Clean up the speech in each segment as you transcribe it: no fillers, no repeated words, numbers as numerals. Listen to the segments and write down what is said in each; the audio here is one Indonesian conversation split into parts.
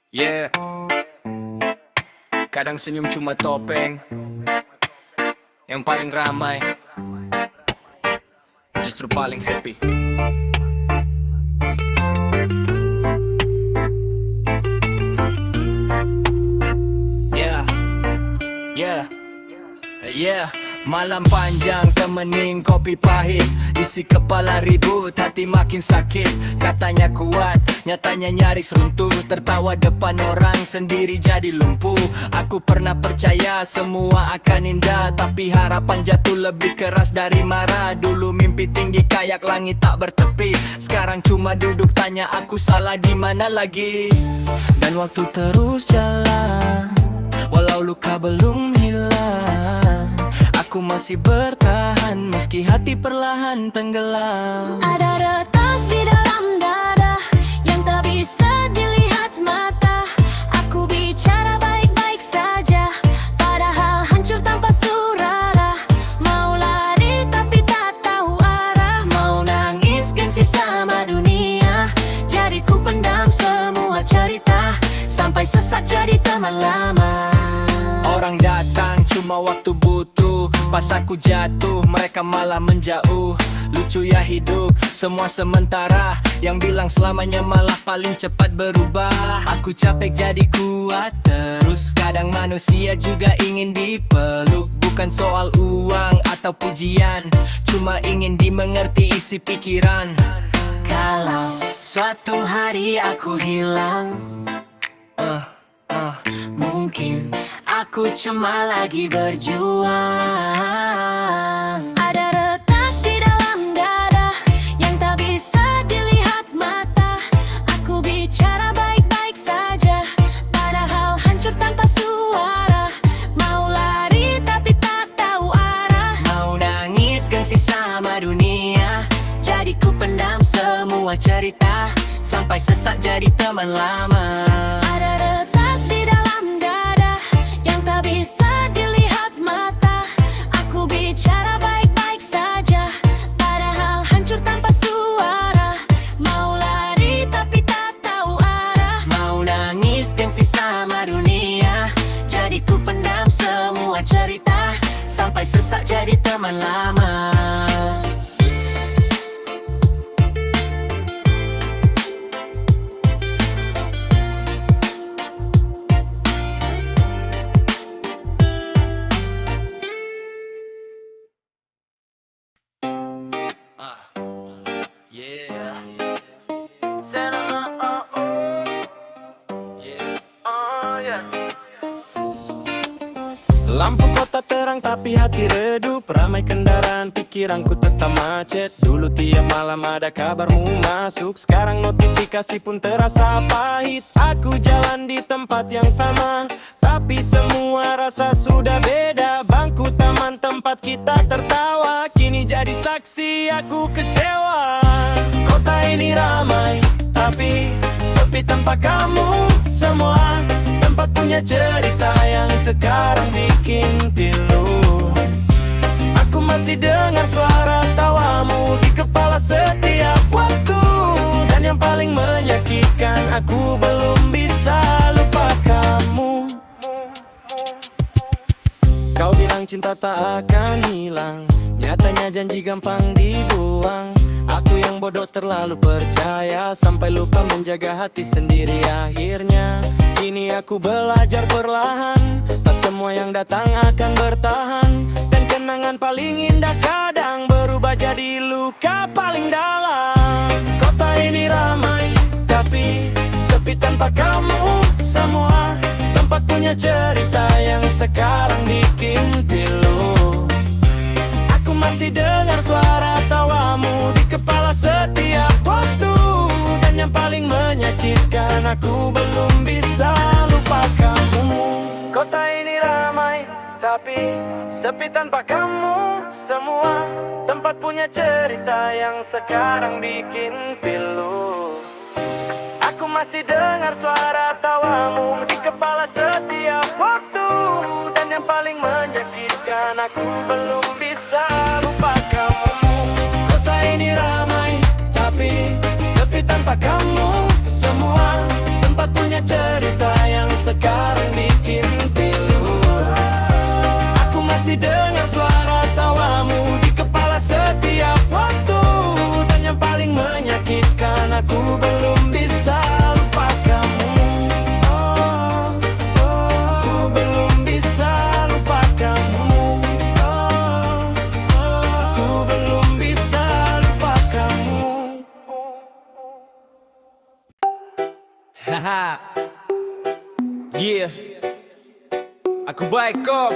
Yeah, kadang senyum cuma topeng. Yang paling ramai justru paling sepi. Yeah, yeah, yeah. Malam panjang temenin kopi pahit, isi kepala ribut, hati makin sakit. Katanya kuat, nyatanya nyaris runtuh. Tertawa depan orang, sendiri jadi lumpuh. Aku pernah percaya semua akan indah, tapi harapan jatuh lebih keras dari marah. Dulu mimpi tinggi kayak langit tak bertepi, sekarang cuma duduk tanya aku salah di mana lagi. Dan waktu terus jalan, walau luka belum hilang. Aku masih bertahan meski hati perlahan tenggelam. Ada retak di dalam dada yang tak bisa dilihat mata. Aku bicara baik-baik saja, padahal hancur tanpa surara. Mau lari tapi tak tahu arah, mau nangis gengsi sama dunia. Jadi ku pendam semua cerita, sampai sesak jadi teman lama. Orang datang cuma waktu butuh, pas aku jatuh mereka malah menjauh. Lucu ya hidup, semua sementara. Yang bilang selamanya malah paling cepat berubah. Aku capek jadi kuat terus, kadang manusia juga ingin dipeluk. Bukan soal uang atau pujian, cuma ingin dimengerti isi pikiran. Kalau suatu hari aku hilang, mungkin aku cuma lagi berjuang. Ada retak di dalam dada yang tak bisa dilihat mata. Aku bicara baik-baik saja, padahal hancur tanpa suara. Mau lari tapi tak tahu arah, Mau nangis gengsi sama dunia. Jadi ku pendam semua cerita, sampai sesak jadi teman lama. Ada retak di dalam dada yang tak bisa dilihat mata. Aku bicara baik-baik saja, padahal hancur tanpa suara. Mau lari tapi tak tahu arah, mau nangis gengsi sama dunia. Jadi ku pendam semua cerita, sampai sesak jadi teman lama. Yeah, yeah. Lampu kota terang tapi hati redup, ramai kendaraan pikiranku tetap macet. Dulu tiap malam ada kabarmu masuk, sekarang notifikasi pun terasa pahit. Aku jalan di tempat yang sama, tapi semua rasa sudah beda. Bangku taman tempat kita tertawa, kini jadi saksi aku kecewa. Kota ini ramai, tapi sepi tanpa kamu semua. Tempat punya cerita yang sekarang bikin pilu. Aku masih dengar suara tawamu di kepala setiap waktu. Dan yang paling menyakitkan, aku belum bisa lupa kamu. Kau bilang cinta tak akan hilang, nyatanya janji gampang dibuang. Aku yang bodoh terlalu percaya, sampai lupa menjaga hati sendiri akhirnya. Kini aku belajar perlahan, tak semua yang datang akan bertahan. Dan kenangan paling indah kadang berubah jadi luka paling dalam. Kota ini ramai, tapi sepi tanpa kamu semua. Tempat punya cerita yang sekarang bikin pilu. Aku masih dengar suara tawamu di kepala setiap waktu. Dan yang paling menyakitkan, aku belum bisa lupa kamu. Kota ini ramai, tapi sepi tanpa kamu semua. Tempat punya cerita yang sekarang bikin pilu. Aku masih dengar suara tawamu di kepala setiap waktu. Dan yang paling menyakitkan, aku belum bisa lupa kamu. Kota ini ramai, tapi sepi tanpa kamu semua. Tempat punya cerita Haha. Yeah. Aku baik kok.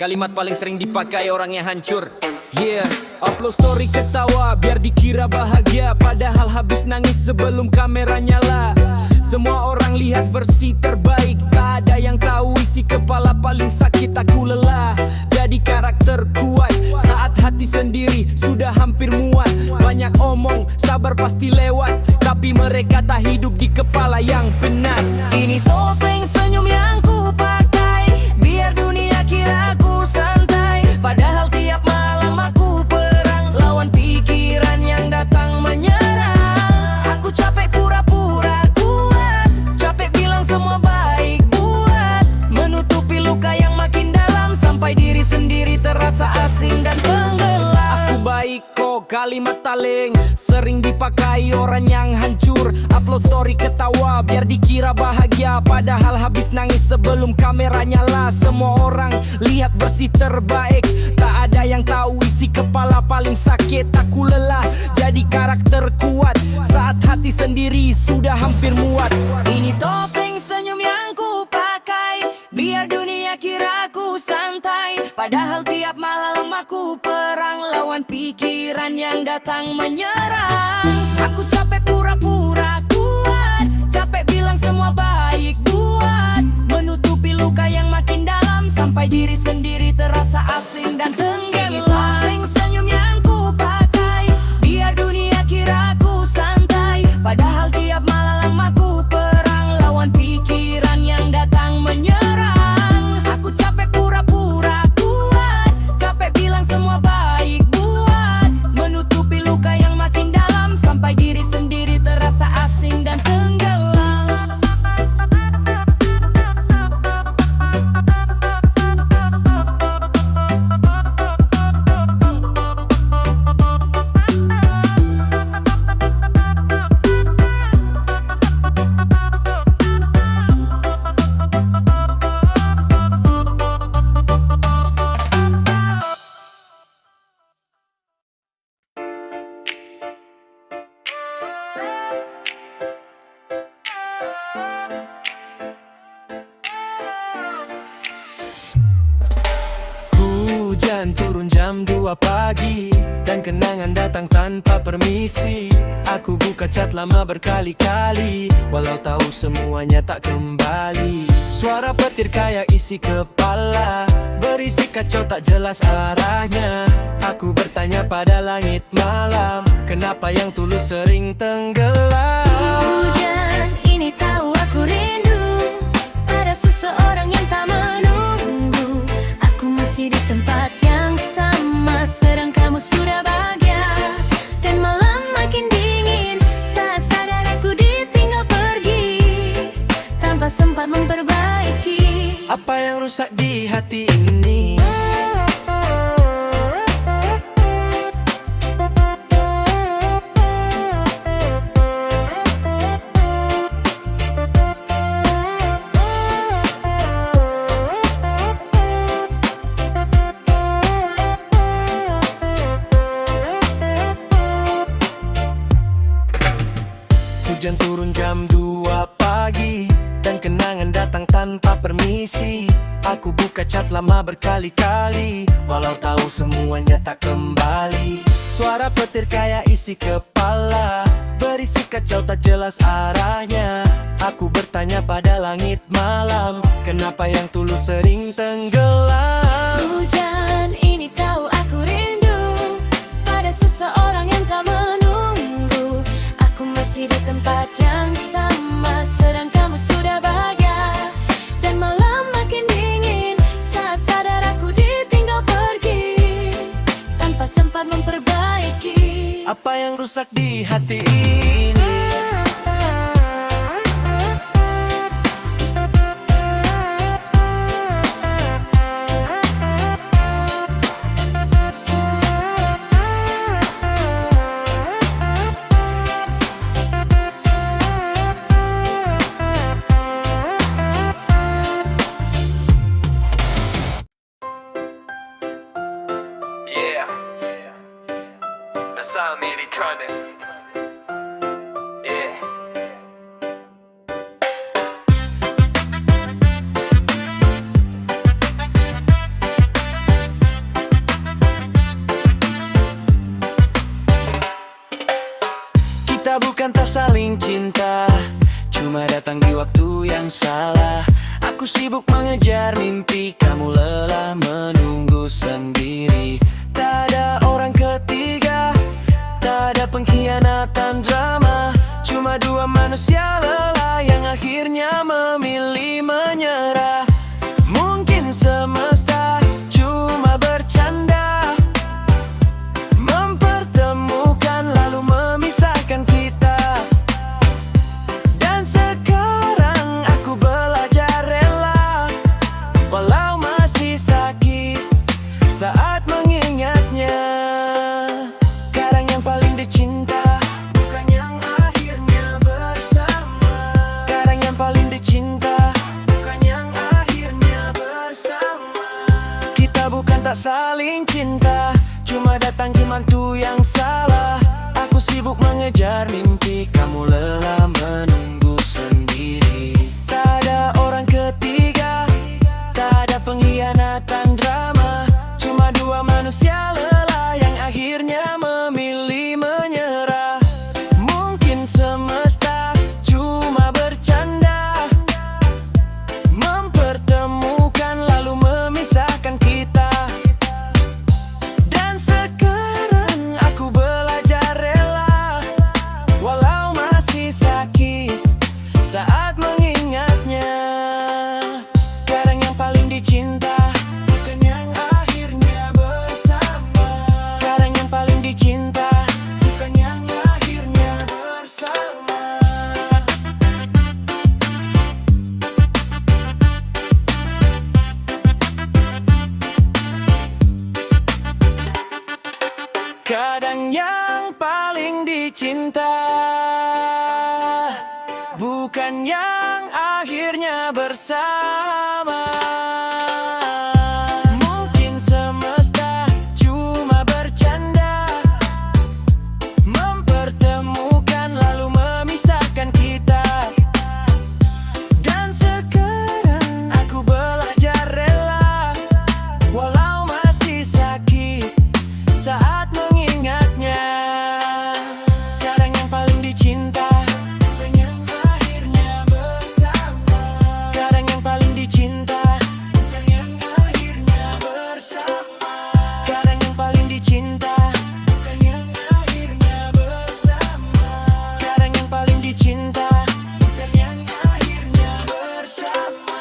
Kalimat paling sering dipakai orang yang hancur. Yeah. Upload story ketawa biar dikira bahagia, padahal habis nangis sebelum kamera nyala. Semua orang lihat versi terbaik, tak ada yang tahu isi kepala paling sakit. Aku lelah jadi karakter kuat saat hati sendiri sudah hampir muat. Banyak omong, sabar pasti lewat, tapi mereka tak hidup di kepala yang penat. Ini topeng senyum yang ku pakai, biar dunia kira aku santai. Padahal tiap malam aku perang lawan pikiran yang datang menyerang. Aku capek pura-pura kuat, capek bilang semua baik buat menutupi luka yang makin dalam, sampai diri sendiri terasa asing dan tenggelam. Aku baik kok, kalimat taleng sering dipakai orang yang hancur. Upload story ketawa biar dikira bahagia, padahal habis nangis sebelum kamera nyala. Semua orang lihat versi terbaik, tak ada yang tahu isi kepala paling sakit. Aku lelah jadi karakter kuat saat hati sendiri sudah hampir muat. Ini topeng senyum yang ku pakai, biar dunia kira aku santai. Padahal tiap malam aku perang lawan pikiran yang datang menyerang. Aku capek pura-pura kuat, capek bilang semua baik buat menutupi luka yang makin dalam, sampai diri sendiri terasa asing dan tenggelam. Ini topeng senyum yang ku pakai, biar dunia kira aku santai. Padahal tiap malam aku perang lawan pikiran yang datang menyerang. Aku capek pura-pura kuat, capek bilang semua baik buat menutupi luka yang makin dalam, sampai diri sendiri terasa asing dan tenggelam. Hujan turun jam 2 pagi dan kenangan datang tanpa permisi. Aku buka chat lama berkali-kali, walau tahu semuanya tak kembali. Suara petir kayak isi kepala, berisi kacau tak jelas arahnya. Aku bertanya pada langit malam, kenapa yang tulus sering tenggelam. Hujan ini tahu aku rindu pada seseorang yang tak menunggu. Aku masih di tempat yang sama, sedang kamu sudah bahagia. Dan malam makin dingin saat sadar aku ditinggal pergi tanpa sempat memperbaiki. Apa yang rusak di hati ini? Hujan turun jam 2 pagi dan kenangan datang tanpa permisi. Aku buka chat lama berkali-kali, walau tahu semuanya tak kembali. Suara petir kayak isi kepala, berisi kacau tak jelas arahnya. Aku bertanya pada langit malam, kenapa yang tulus sering tenggelam. Hujan ini tahu aku rindu pada seseorang yang tak menunggu. Aku masih di tempat yang sama, sedang kamu sudah bahagia. Dan malam makin dingin saat sadar aku ditinggal pergi tanpa sempat memperbaiki. Apa yang rusak di hati ini? sound nearly running. Yeah. cinta cuma datang di waktu yang salah. Aku sibuk mengejar mimpi, kamu lelah menunggu sendiri. Tak ada orang ketiga, tak ada pengkhianatan drama. Cuma dua manusia lelah yang akhirnya memilih menyerah. Mungkin semesta cuma bercanda, mempertemukan lalu memisahkan kita. Dan sekarang aku belajar rela, walau masih sakit saat mengingatnya. Kadang yang paling dicinta bukan yang akhirnya bersama. Kadang yang paling dicinta bukan yang akhirnya bersama. Kita bukan tak saling cinta, cuma datang di waktu yang salah. Aku sibuk mengejar mimpi, kamu lelah menunggu sendiri. Tak ada orang ketiga, tak ada pengkhianatan drama. Cuma dua manusia lelah yang akhirnya memilih menyerah. Mungkin semesta cuma bercanda, mempertemukan lalu memisahkan kita. Dan sekarang aku belajar rela, walau masih sakit saat mengingatnya. Kadang yang paling dicinta bukan yang akhirnya bersama. Kadang yang paling dicinta bukan yang akhirnya bersama. Kadang yang paling dicinta bukan yang akhirnya bersama. Mungkin semesta cuma bercanda, mempertemukan lalu memisahkan kita. Dan sekarang aku belajar rela, walau masih sakit saat mengingatnya. Kadang yang paling dicinta bukan yang akhirnya bersama. Kadang yang paling dicinta bukan yang akhirnya bersama. Kadang yang paling dicinta bukan yang akhirnya bersama. Kadang yang paling dicinta bukan yang akhirnya bersama.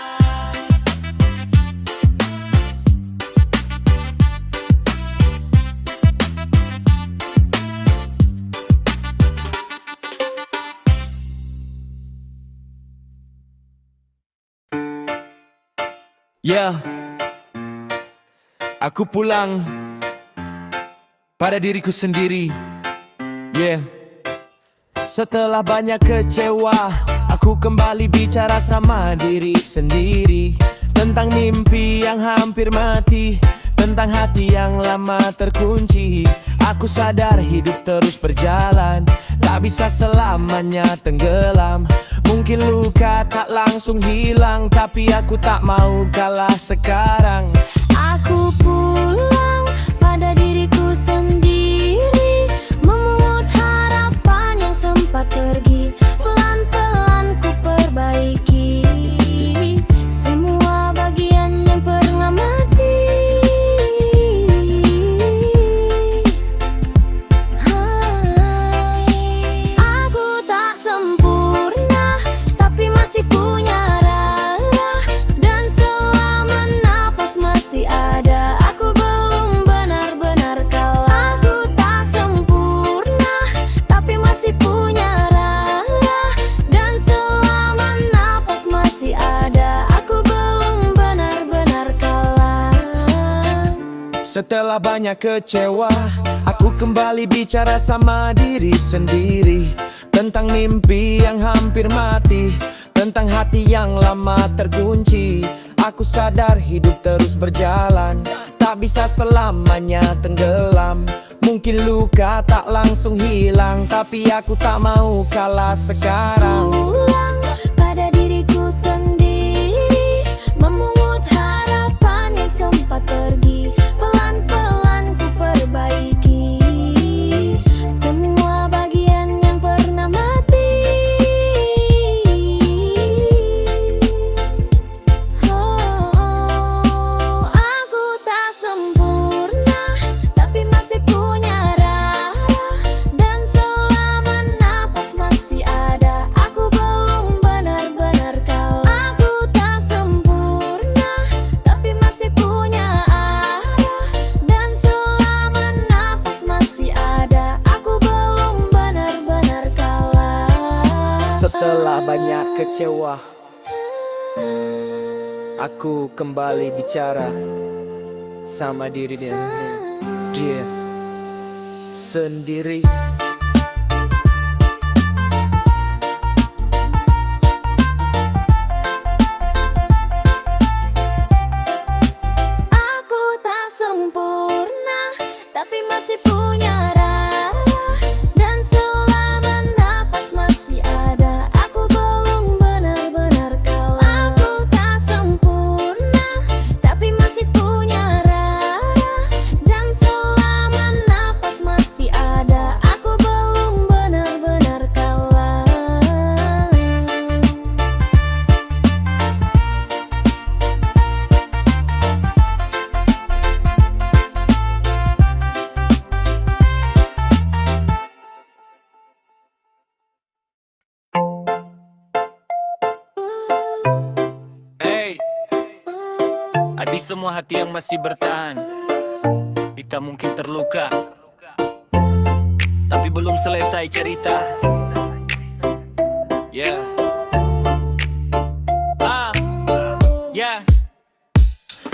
Yeah, aku pulang pada diriku sendiri. Yeah, setelah banyak kecewa, aku kembali bicara sama diri sendiri. Tentang mimpi yang hampir mati, tentang hati yang lama terkunci. Aku sadar hidup terus berjalan, tak bisa selamanya tenggelam. Mungkin luka tak langsung hilang, tapi aku tak mau kalah sekarang. Aku pulang pada diriku sendiri, memungut harapan yang sempat pergi. Pelan-pelan ku perbaiki semua bagian yang pernah mati. Aku tak sempurna, tapi masih punya rasa. Dan selama nafas masih ada, aku belum benar-benar kalah. Aku tak sempurna, tapi masih punya rasa. Dan selama nafas masih ada, aku belum benar-benar kalah. Setelah banyak kecewa, aku kembali bicara sama diri sendiri. Tentang mimpi yang hampir mati, tentang hati yang lama terkunci. Aku sadar hidup terus berjalan, tak bisa selamanya tenggelam. Mungkin luka tak langsung hilang, tapi aku tak mau kalah sekarang. Pulang pada diriku sendiri, memungut harapan yang sempat pergi. Pelan-pelan ku perbaiki semua bagian yang pernah mati. Setelah banyak kecewa, aku kembali bicara sama diri dia sendiri. Aku tak sempurna, tapi masih punya rasa. Dan selama napas masih ada, aku belum benar-benar kalah. Aku tak sempurna, tapi masih punya rasa. Dan selama napas masih ada, aku belum benar-benar kalah. Hey, di semua hati yang masih bertahan, kita mungkin terluka, tapi belum selesai cerita. Yeah. Yeah.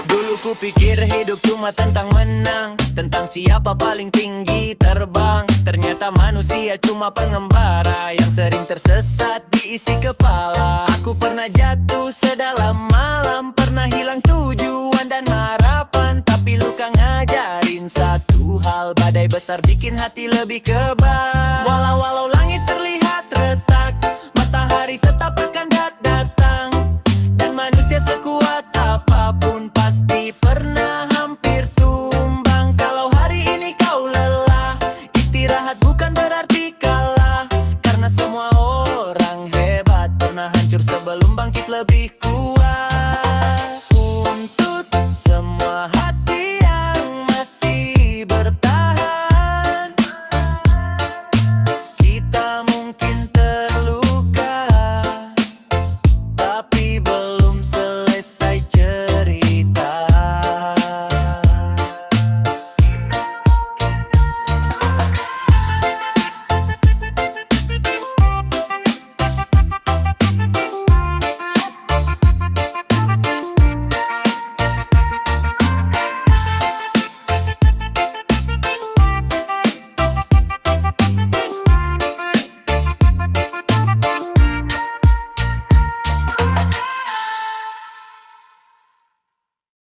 Dulu ku pikir hidup cuma tentang menang, tentang siapa paling tinggi terbang. Ternyata manusia cuma pengembara yang sering tersesat di isi kepala. Aku pernah jatuh sedalam malam, pernah hilang tujuan dan harapan. Tapi luka ngajarin satu hal, badai besar bikin hati lebih kebal. Walau langit terlihat retak, matahari tetap akan datang. Dan manusia sekuat apapun pasti pernah hampir tumbang. Kalau hari ini kau lelah, istirahat bukan berarti kalah. Karena semua orang hebat pernah hancur sebelum bangkit lebih kuat.